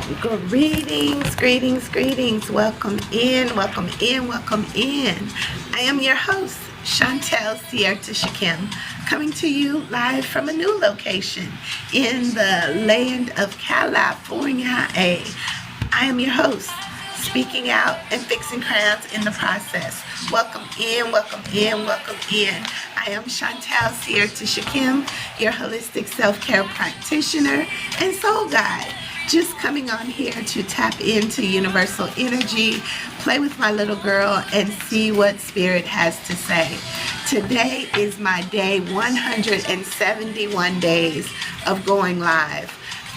Greetings, greetings, greetings. Welcome in, welcome in, welcome in. I am your host, Chantel Sierta Shakim, coming to you live from a new location in the land of California. I am your host, speaking out and fixing crowns in the process. Welcome in, welcome in, welcome in. I am Chantel Sierta Shakim, your holistic self-care practitioner and soul guide. Just coming on here to tap into universal energy, play with my little girl, and see what spirit has to say. Today is my day 171 days of going live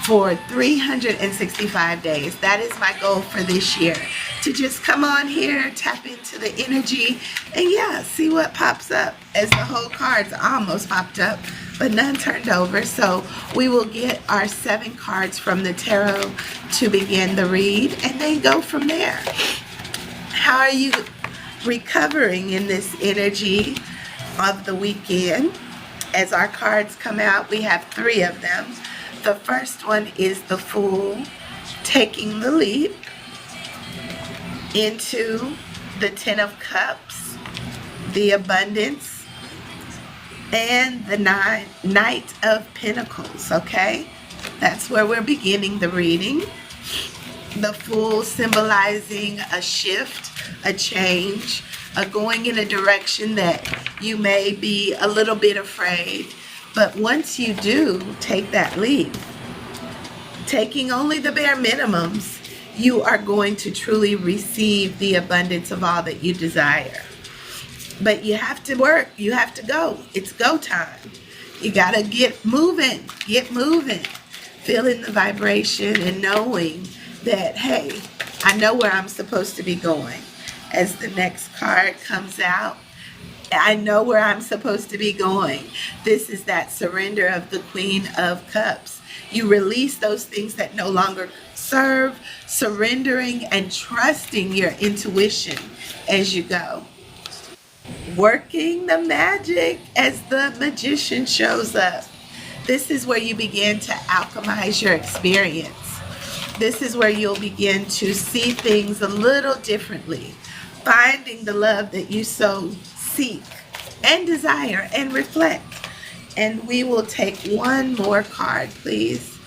for 365 days. That is my goal for this year, to just come on here, tap into the energy, and see what pops up. As the whole cards almost popped up, but none turned over. So we will get our 7 cards from the tarot to begin the read and then go from there. How are you recovering in this energy of the weekend? As our cards come out, we have 3 of them. The first one is the Fool, taking the leap into the Ten of Cups, the Abundance, and the Knight of Pentacles, okay? That's where we're beginning the reading. The Fool symbolizing a shift, a change, a going in a direction that you may be a little bit afraid. But once you do take that leap, taking only the bare minimums, you are going to truly receive the abundance of all that you desire. But you have to work. You have to go. It's go time. You got to get moving. Get moving. Feeling the vibration and knowing that, hey, I know where I'm supposed to be going. As the next card comes out, I know where I'm supposed to be going. This is that surrender of the Queen of Cups. You release those things that no longer serve, surrendering and trusting your intuition as you go. Working the magic as the magician shows up. This is where you begin to alchemize your experience. This is where you'll begin to see things a little differently, finding the love that you so seek and desire and reflect. And we will take one more card, please.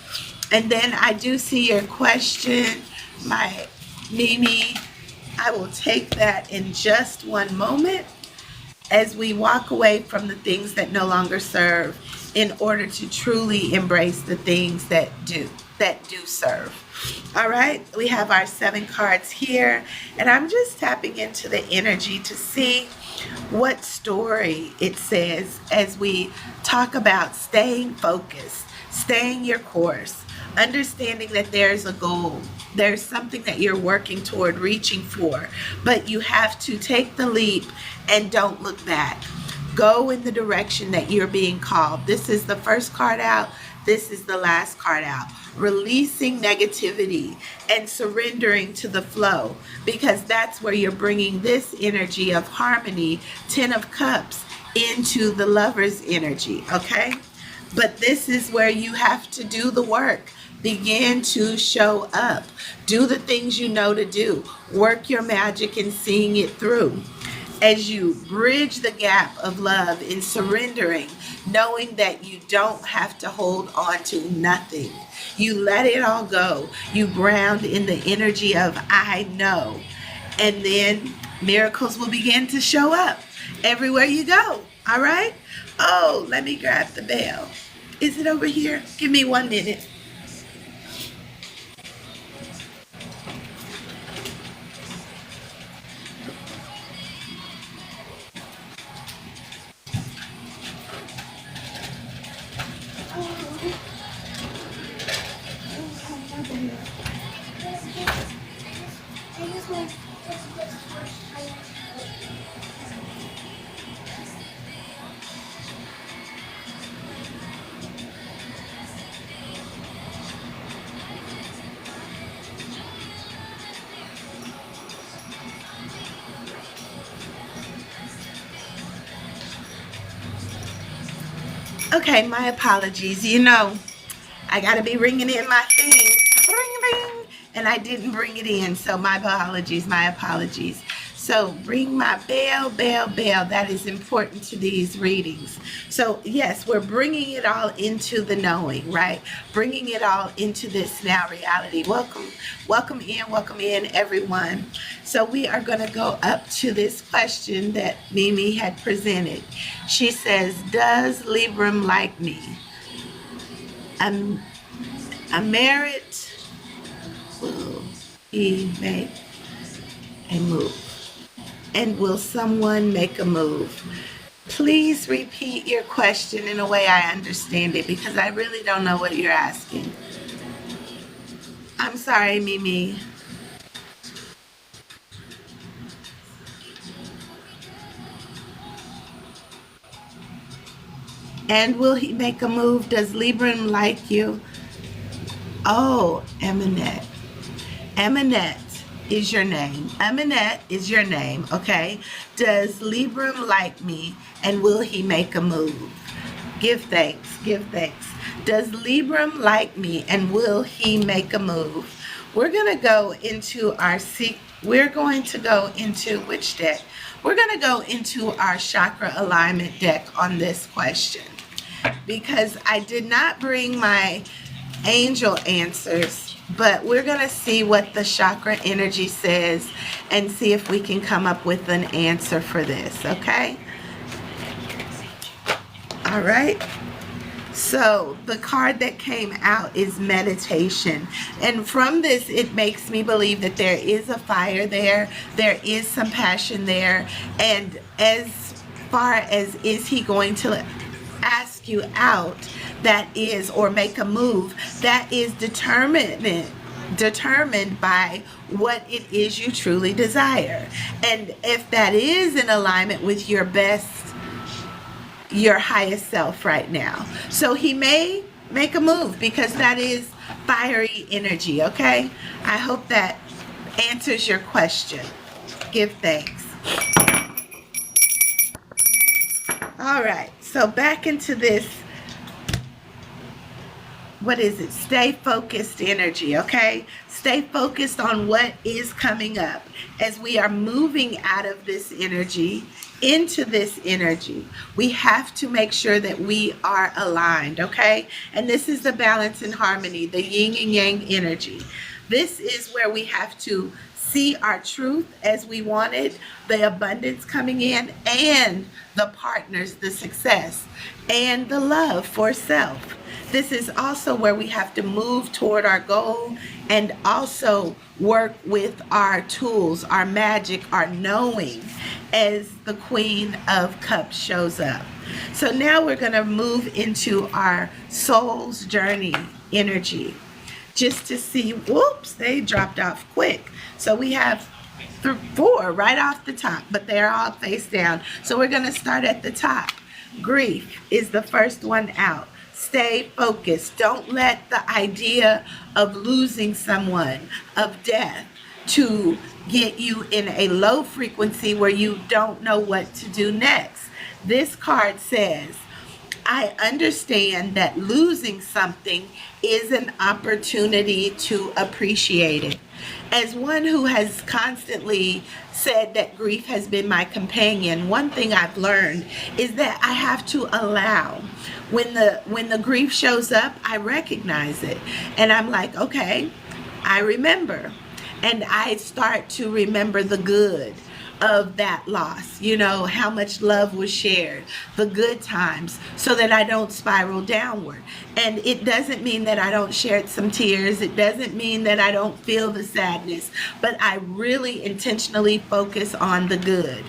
And then I do see your question, my Mimi. I will take that in just one moment as we walk away from the things that no longer serve in order to truly embrace the things that do serve. All right, we have our 7 cards here, and I'm just tapping into the energy to see what story it says as we talk about staying focused, staying your course, understanding that there's a goal, there's something that you're working toward reaching for, but you have to take the leap and don't look back. Go in the direction that you're being called. This is the first card out. This is the last card out. Releasing negativity and surrendering to the flow, because that's where you're bringing this energy of harmony, 10 of Cups, into the Lover's energy, okay? But this is where you have to do the work. Begin to show up. Do the things you know to do. Work your magic and seeing it through. As you bridge the gap of love in surrendering, knowing that you don't have to hold on to nothing. You let it all go. You ground in the energy of I know. And then miracles will begin to show up everywhere you go. All right? Oh, let me grab the bell. Is it over here? Give me 1 minute. Okay, my apologies. You know, I gotta be ringing in my things. Ring, ring. and I didn't bring it in, so my apologies, my apologies. So ring my bell, bell, bell. That is important to these readings. So yes, we're bringing it all into the knowing, right? Bringing it all into this now reality. Welcome in, everyone. So we are going to go up to this question that Mimi had presented. She says, does Libram like me? A merit will he make a move? And will someone make a move? Please repeat your question in a way I understand it, because I really don't know what you're asking. I'm sorry, Mimi. And will he make a move? Does Libram like you? Oh, Eminette. Eminette is your name. Eminette is your name, okay? Does Libram like me, and will he make a move? Give thanks, give thanks. Does Libram like me, and will he make a move? We're going to go into which deck? We're going to go into our chakra alignment deck on this question, because I did not bring my angel answers, but we're going to see what the chakra energy says and see if we can come up with an answer for this, okay? All right. So the card that came out is meditation. And from this, it makes me believe that there is a fire there. There is some passion there. And as far as is he going to ask you out, that is, or make a move, that is determined by what it is you truly desire. And if that is in alignment with your best, your highest self right now. So he may make a move, because that is fiery energy, okay? I hope that answers your question. Give thanks. All right, so back into this, what is it? Stay focused energy, okay? Stay focused on what is coming up as we are moving out of this energy into this energy. We have to make sure that we are aligned, okay? And this is the balance and harmony, the yin and yang energy. This is where we have to see our truth as we want it, the abundance coming in, and the partners, the success, and the love for self. This is also where we have to move toward our goal and also work with our tools, our magic, our knowing, as the Queen of Cups shows up. So now we're going to move into our soul's journey energy, just to see, whoops, they dropped off quick. So we have 4 right off the top, but they're all face down. So we're going to start at the top. Grief is the first one out. Stay focused. Don't let the idea of losing someone, of death, to get you in a low frequency where you don't know what to do next. This card says, I understand that losing something is an opportunity to appreciate it. As one who has constantly said that grief has been my companion, one thing I've learned is that I have to allow. When the grief shows up, I recognize it. And I'm like, okay, I remember. And I start to remember the good of that loss, you know, how much love was shared, the good times, so that I don't spiral downward. And it doesn't mean that I don't shed some tears. It doesn't mean that I don't feel the sadness, but I really intentionally focus on the good.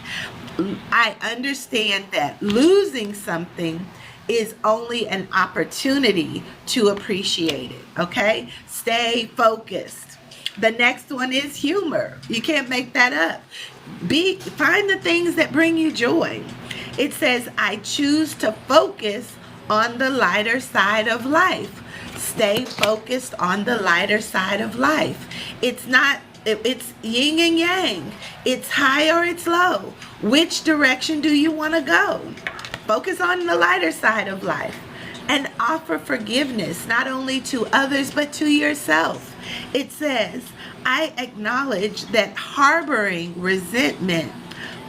I understand that losing something is only an opportunity to appreciate it, okay? Stay focused. The next one is humor. You can't make that up. Find the things that bring you joy. It says, I choose to focus on the lighter side of life. Stay focused on the lighter side of life. It's yin and yang. It's high or it's low. Which direction do you want to go? Focus on the lighter side of life and offer forgiveness, not only to others, but to yourself. It says, I acknowledge that harboring resentment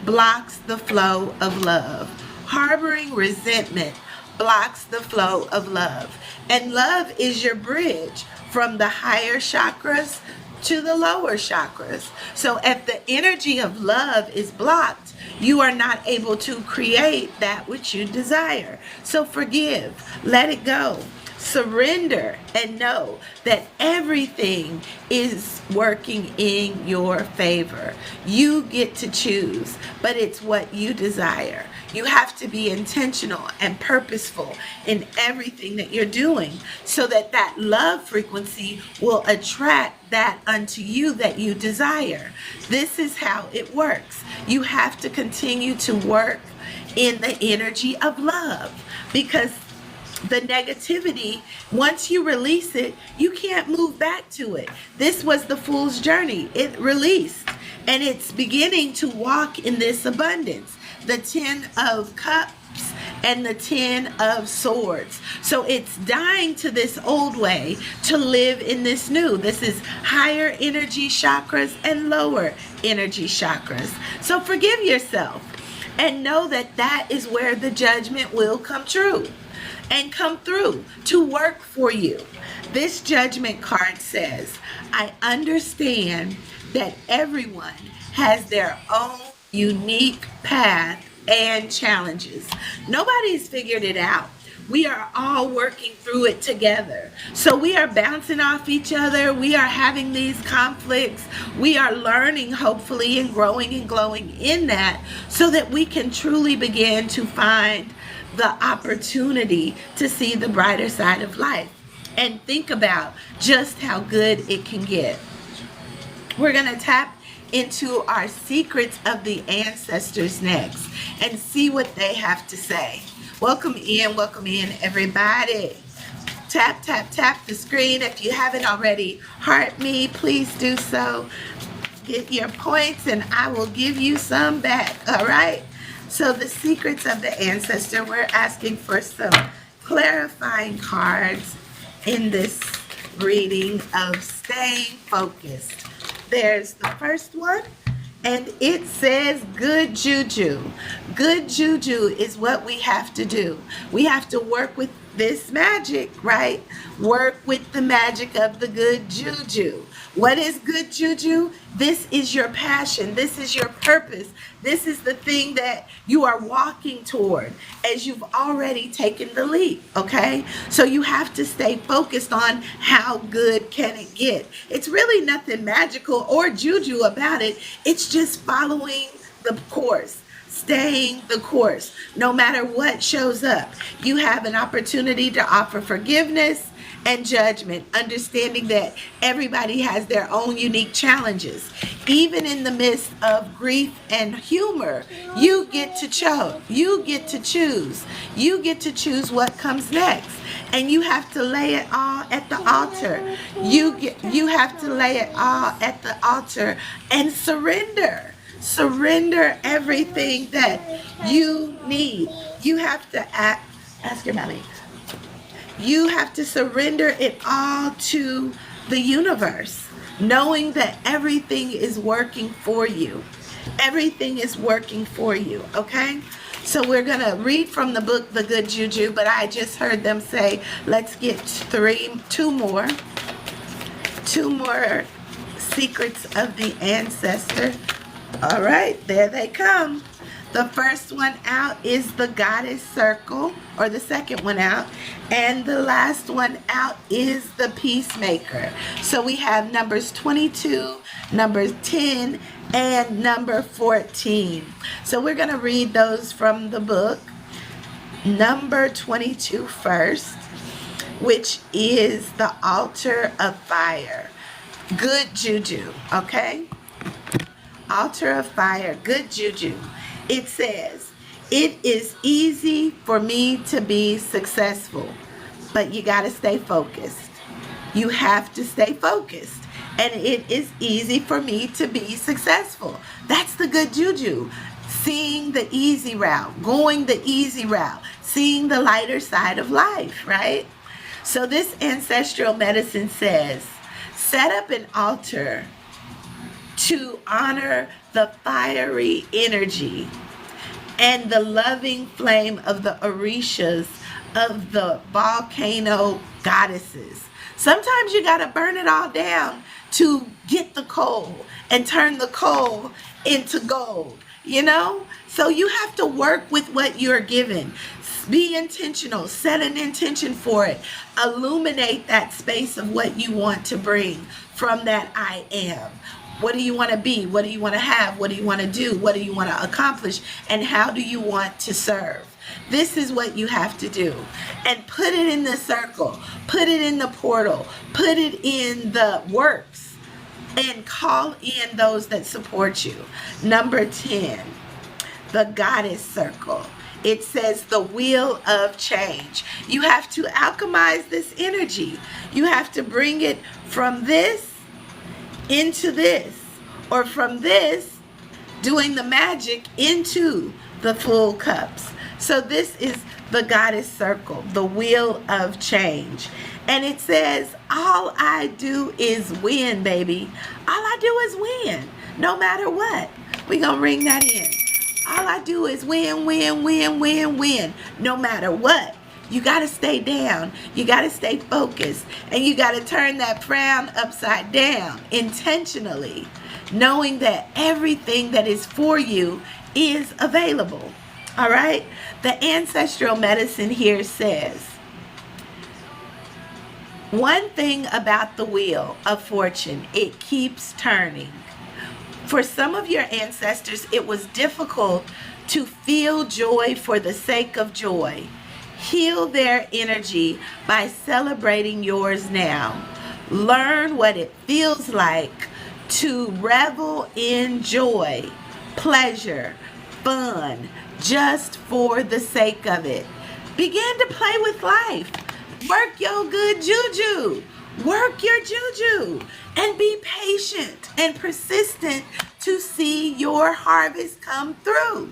blocks the flow of love. Harboring resentment blocks the flow of love. And love is your bridge from the higher chakras to the lower chakras. So if the energy of love is blocked, you are not able to create that which you desire. So forgive, let it go. Surrender and know that everything is working in your favor. You get to choose, but it's what you desire. You have to be intentional and purposeful in everything that you're doing so that that love frequency will attract that unto you that you desire. This is how it works. You have to continue to work in the energy of love, because the negativity, once you release it, you can't move back to it. This was the fool's journey. It released, and it's beginning to walk in this abundance. The 10 of Cups and the 10 of Swords. So it's dying to this old way to live in this new. This is higher energy chakras and lower energy chakras. So forgive yourself and know that that is where the judgment will come true and come through to work for you. This judgment card says, I understand that everyone has their own unique path and challenges. Nobody's figured it out. We are all working through it together. So we are bouncing off each other. We are having these conflicts. We are learning, hopefully, and growing and glowing in that so that we can truly begin to find the opportunity to see the brighter side of life and think about just how good it can get. We're going to tap into our secrets of the ancestors next and see what they have to say. Welcome in, everybody. Tap, tap, tap the screen. If you haven't already, heart me, please do so. Get your points and I will give you some back, all right? So the secrets of the ancestor, we're asking for some clarifying cards in this reading of staying focused. There's the first one, and it says good juju. Good juju is what we have to do. We have to work with this magic, right? Work with the magic of the good juju. What is good juju? This is your passion. This is your purpose. This is the thing that you are walking toward as you've already taken the leap, okay? So you have to stay focused on how good can it get. It's really nothing magical or juju about it. It's just following the course. Staying the course, no matter what shows up. You have an opportunity to offer forgiveness and judgment, understanding that everybody has their own unique challenges. Even in the midst of grief and humor, you get to choose. You get to choose. You get to choose what comes next. And you have to lay it all at the altar. You have to lay it all at the altar and surrender. Surrender everything that you need. You have to ask your mommy. You have to surrender it all to the universe, knowing that everything is working for you. Everything is working for you, okay? So we're going to read from the book, The Good Juju, but I just heard them say, let's get two more secrets of the ancestor. All right, there they come. The first one out is the Goddess Circle, or the second one out, and the last one out is the Peacemaker. So we have numbers 22, number 10, and number 14. So we're going to read those from the book. Number 22 first, which is the Altar of Fire. Good juju, okay? Altar of Fire, good juju. It says, it is easy for me to be successful, but you got to stay focused. You have to stay focused. And it is easy for me to be successful. That's the good juju. Seeing the easy route, going the easy route, seeing the lighter side of life, right? So this ancestral medicine says, Set up an altar to honor the fiery energy and the loving flame of the orishas of the volcano goddesses. Sometimes you got to burn it all down to get the coal and turn the coal into gold, you know? So you have to work with what you're given. Be intentional, set an intention for it. Illuminate that space of what you want to bring from that I am. What do you want to be? What do you want to have? What do you want to do? What do you want to accomplish? And how do you want to serve? This is what you have to do. And put it in the circle. Put it in the portal. Put it in the works. And call in those that support you. Number 10, the goddess circle. It says the wheel of change. You have to alchemize this energy. You have to bring it from this into this, or from this doing the magic into the full cups. So this is the goddess circle, the wheel of change. And it says, all I do is win, baby. All I do is win, no matter what. We're going to ring that in. All I do is win, win, win, win, win, no matter what. You got to stay down. You got to stay focused. And you got to turn that frown upside down intentionally, knowing that everything that is for you is available. All right? The ancestral medicine here says, one thing about the wheel of fortune, it keeps turning. For some of your ancestors, it was difficult to feel joy for the sake of joy. Heal their energy by celebrating yours now. Learn what it feels like to revel in joy, pleasure, fun, just for the sake of it. Begin to play with life. Work your good juju. Work your juju. And be patient and persistent to see your harvest come through.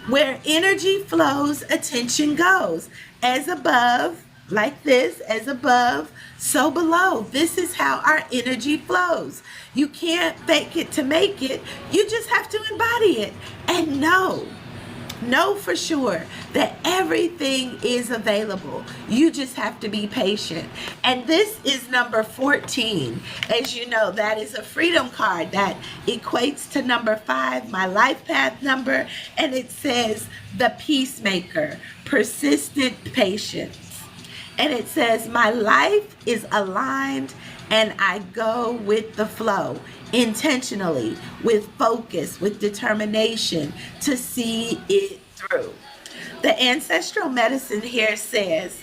Where energy flows, attention goes. As above, like this, as above, so below. This is how our energy flows. You can't fake it to make it. You just have to embody it. And know for sure that everything is available. You just have to be patient. And this is number 14. As you know, that is a freedom card that equates to number 5, my life path number. And it says the peacemaker, persistent patience. And it says my life is aligned and I go with the flow intentionally, with focus, with determination to see it through. The ancestral medicine here says,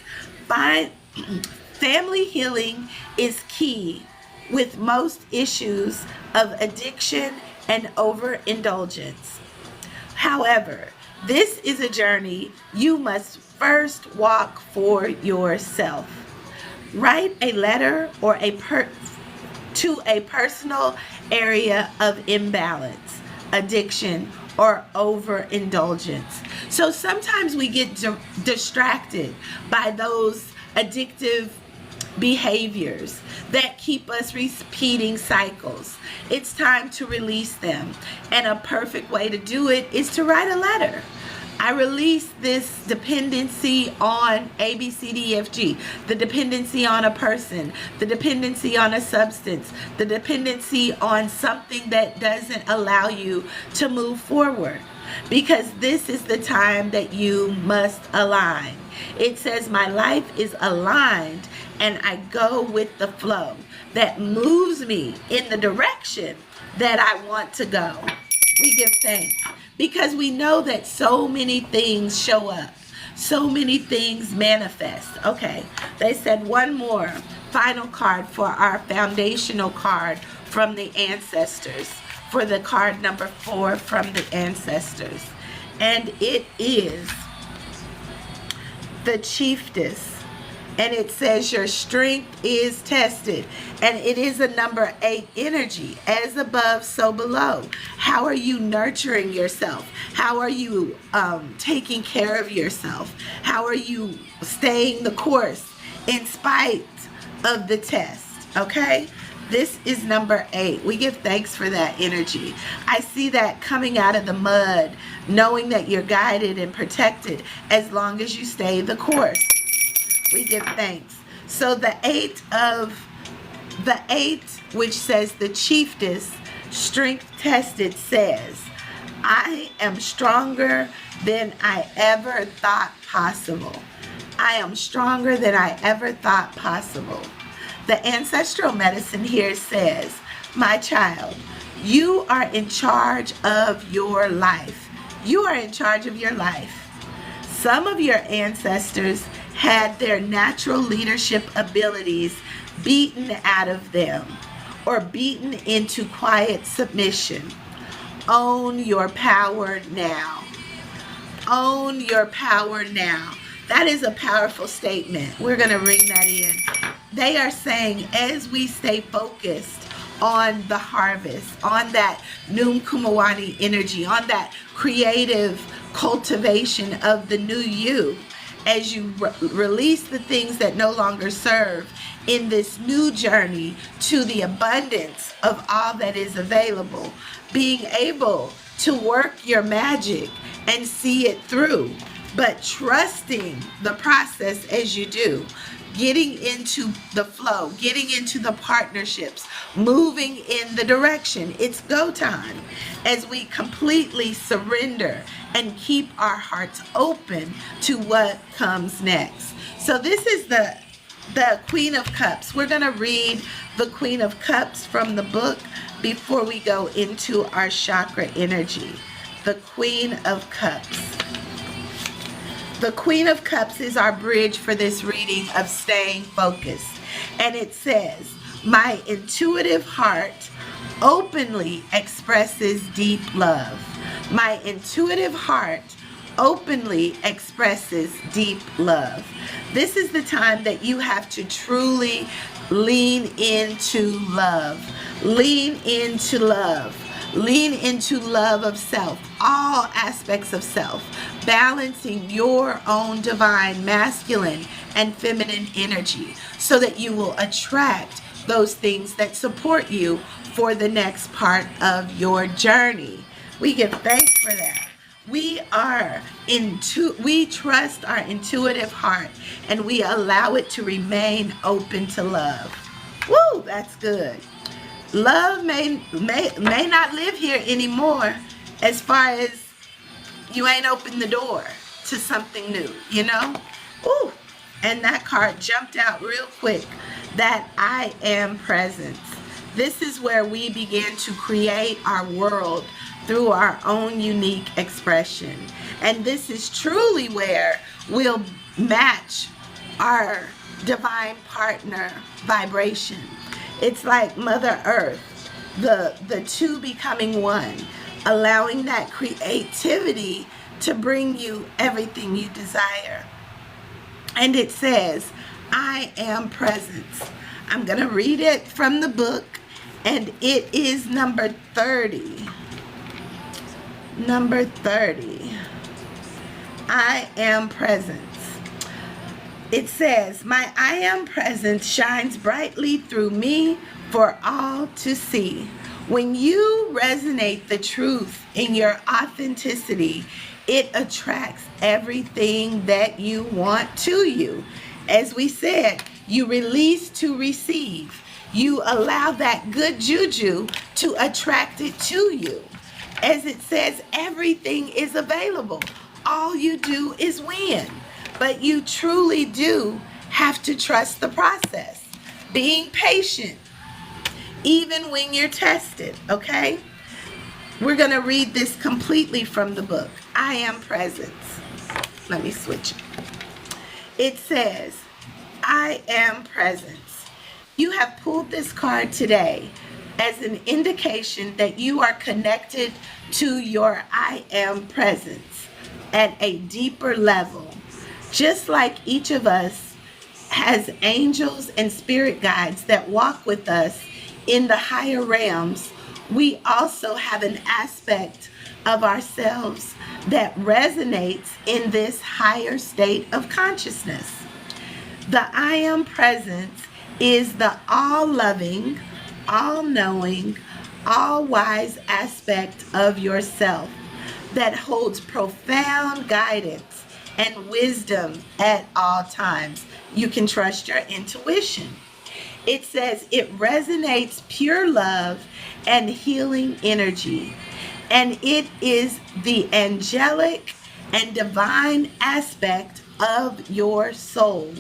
family healing is key with most issues of addiction and overindulgence. However, this is a journey you must first walk for yourself. Write a letter or to a personal area of imbalance, addiction, or overindulgence. So sometimes we get distracted by those addictive behaviors that keep us repeating cycles. It's time to release them. And a perfect way to do it is to write a letter. I release this dependency on A, B, C, D, F, G, the dependency on a person, the dependency on a substance, the dependency on something that doesn't allow you to move forward. Because this is the time that you must align. It says my life is aligned and I go with the flow that moves me in the direction that I want to go. We give thanks. Because we know that so many things show up. So many things manifest. Okay, they said one more final card for our foundational card from the ancestors. For the card number 4 from the ancestors. And it is the Chiefess. And it says your strength is tested. And it is a number 8 energy. As above, so below. How are you nurturing yourself? How are you taking care of yourself? How are you staying the course in spite of the test? Okay? This is number 8. We give thanks for that energy. I see that coming out of the mud, knowing that you're guided and protected as long as you stay the course. We give thanks. So the 8, which says the chiefess, strength tested, says, I am stronger than I ever thought possible. I am stronger than I ever thought possible. The ancestral medicine here says, my child, you are in charge of your life. You are in charge of your life. Some of your ancestors had their natural leadership abilities beaten out of them or beaten into quiet submission. Own your power now. Own your power now. That is a powerful statement. We're going to ring that in. They are saying, as we stay focused on the harvest, on that Num Kumawani energy, on that creative cultivation of the new you, as you release the things that no longer serve in this new journey to the abundance of all that is available, being able to work your magic and see it through, but trusting the process as you do, getting into the flow, getting into the partnerships, moving in the direction. It's go time as we completely surrender and keep our hearts open to what comes next. So this is the Queen of Cups. We're going to read the Queen of Cups from the book before we go into our chakra energy. The Queen of Cups. The Queen of Cups is our bridge for this reading of staying focused. And it says, my intuitive heart openly expresses deep love. My intuitive heart openly expresses deep love. This is the time that you have to truly lean into love. Lean into love. Lean into love of self, all aspects of self, balancing your own divine masculine and feminine energy so that you will attract those things that support you for the next part of your journey. We give thanks for that. We trust our intuitive heart and we allow it to remain open to love. Woo, that's good. Love may not live here anymore as far as you ain't opened the door to something new, you know? Ooh, and that card jumped out real quick, that I am presence. This is where we begin to create our world through our own unique expression. And this is truly where we'll match our divine partner vibration. It's like Mother Earth, the two becoming one, allowing that creativity to bring you everything you desire. And it says, I am presence. I'm going to read it from the book, and it is number 30. Number 30. I am presence. It says, my I am presence shines brightly through me for all to see. When you resonate the truth in your authenticity, it attracts everything that you want to you. As we said, you release to receive. You allow that good juju to attract it to you. As it says, everything is available. All you do is win. But you truly do have to trust the process. Being patient, even when you're tested, okay? We're going to read this completely from the book, I Am Presence. Let me switch it. It says, I am presence. You have pulled this card today as an indication that you are connected to your I am presence at a deeper level. Just like each of us has angels and spirit guides that walk with us in the higher realms, we also have an aspect of ourselves that resonates in this higher state of consciousness. The I am presence is the all-loving, all-knowing, all-wise aspect of yourself that holds profound guidance and wisdom at all times. You can trust your intuition. It says it resonates pure love and healing energy, and it is the angelic and divine aspect of your soul.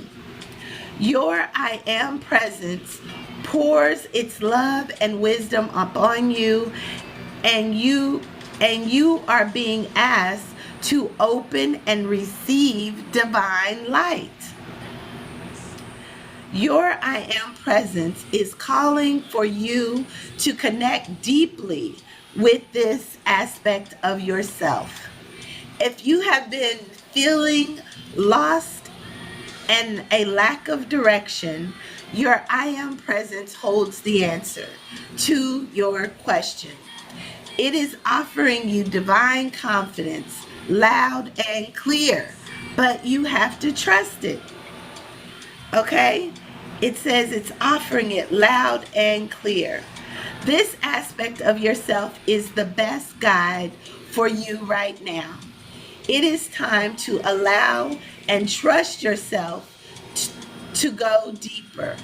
Your I am presence pours its love and wisdom upon you, and you are being asked to open and receive divine light. Your I am presence is calling for you to connect deeply with this aspect of yourself. If you have been feeling lost and a lack of direction, your I am presence holds the answer to your question. It is offering you divine confidence, loud and clear, but you have to trust it. Okay? It says it's offering it loud and clear. This aspect of yourself is the best guide for you right now. It is time to allow and trust yourself to go deeper.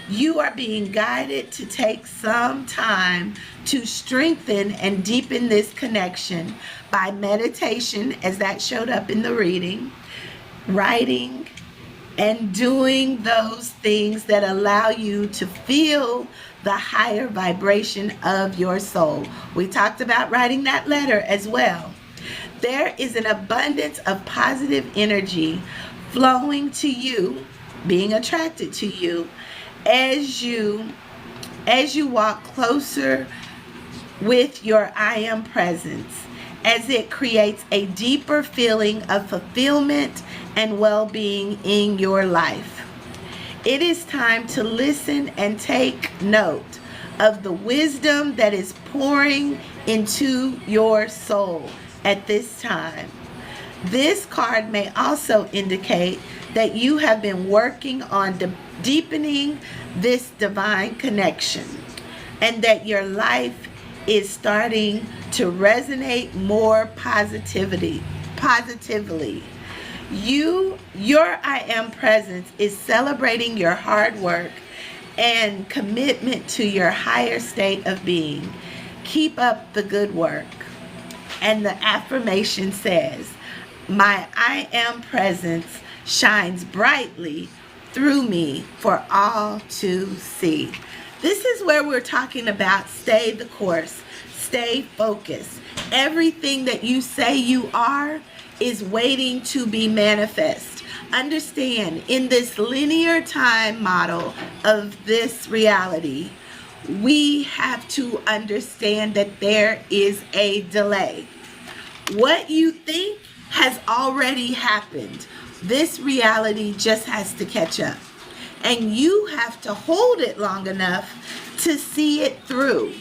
You are being guided to take some time to strengthen and deepen this connection by meditation, as that showed up in the reading, writing, and doing those things that allow you to feel the higher vibration of your soul. We talked about writing that letter as well. There is an abundance of positive energy flowing to you, being attracted to you as you walk closer with your I am presence, as it creates a deeper feeling of fulfillment and well-being in your life. It is time to listen and take note of the wisdom that is pouring into your soul at this time. This card may also indicate that you have been working on deepening this divine connection, and that your life is starting to resonate more positively. Your I am presence is celebrating your hard work and commitment to your higher state of being. Keep up the good work. And the affirmation says, my I am presence shines brightly through me for all to see. This is where we're talking about stay the course, stay focused. Everything that you say you are is waiting to be manifest. Understand, in this linear time model of this reality, we have to understand that there is a delay. What you think has already happened. This reality just has to catch up. And you have to hold it long enough to see it through,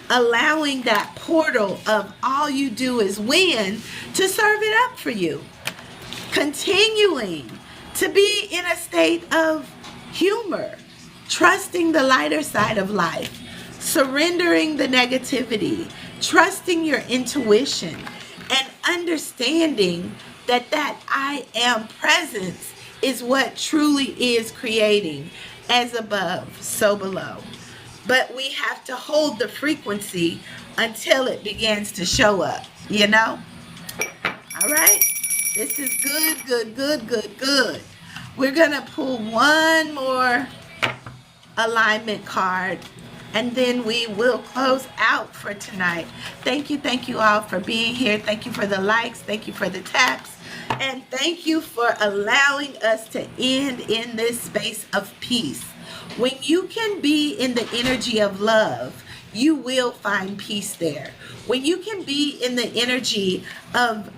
allowing that portal of all you do is win to serve it up for you. Continuing to be in a state of humor, trusting the lighter side of life, surrendering the negativity, trusting your intuition, and understanding that I am presence is what truly is creating, as above, so below. But we have to hold the frequency until it begins to show up, you know? All right? This is good. We're going to pull one more alignment card, and then we will close out for tonight. Thank you all for being here. Thank you for the likes. Thank you for the taps. And thank you for allowing us to end in this space of peace. When you can be in the energy of love, you will find peace there. When you can be in the energy of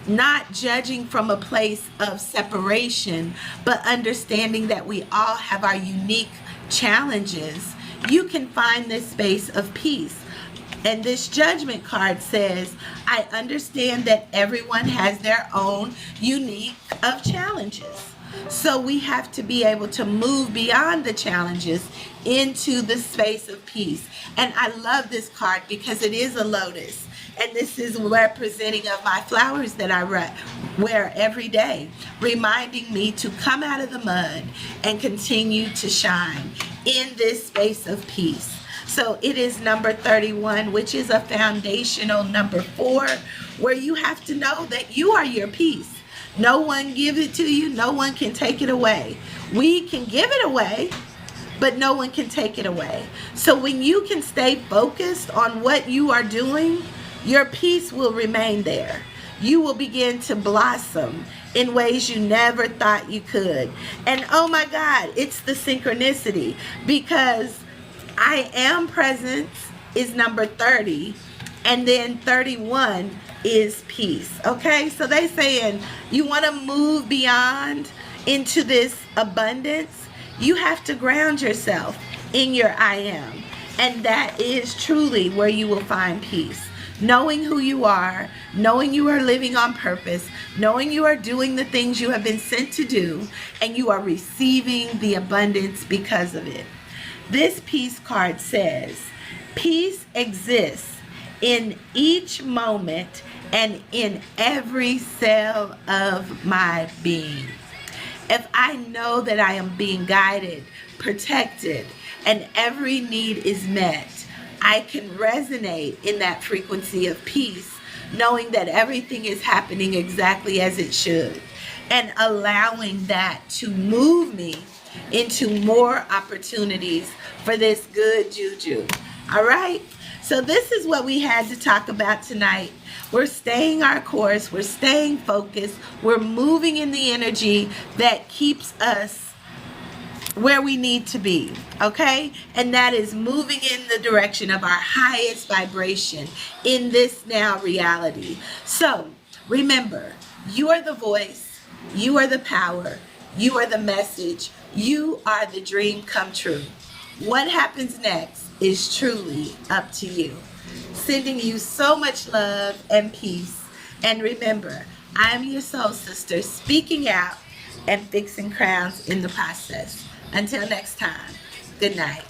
not judging from a place of separation, but understanding that we all have our unique challenges, you can find this space of peace. And this judgment card says, I understand that everyone has their own unique of challenges. So we have to be able to move beyond the challenges into the space of peace. And I love this card because it is a lotus. And this is representing of my flowers that I wear every day, reminding me to come out of the mud and continue to shine in this space of peace. So it is number 31, which is a foundational number 4, where you have to know that you are your peace. No one give it to you. No one can take it away. We can give it away, but no one can take it away. So when you can stay focused on what you are doing, your peace will remain there. You will begin to blossom in ways you never thought you could. And oh my God, it's the synchronicity, because I am present is number 30, and then 31 is peace. Okay, so they saying you want to move beyond into this abundance, you have to ground yourself in your I am, and that is truly where you will find peace. Knowing who you are, knowing you are living on purpose, knowing you are doing the things you have been sent to do, and you are receiving the abundance because of it. This peace card says, peace exists in each moment and in every cell of my being. If I know that I am being guided, protected, and every need is met, I can resonate in that frequency of peace, knowing that everything is happening exactly as it should, and allowing that to move me into more opportunities for this good juju. All right? So this is what we had to talk about tonight. We're staying our course. We're staying focused. We're moving in the energy that keeps us where we need to be, okay? And that is moving in the direction of our highest vibration in this now reality. So remember, you are the voice, you are the power, you are the message, you are the dream come true. What happens next is truly up to you. Sending you so much love and peace. And remember, I'm your soul sister, speaking out and fixing crowns in the process. Until next time, good night.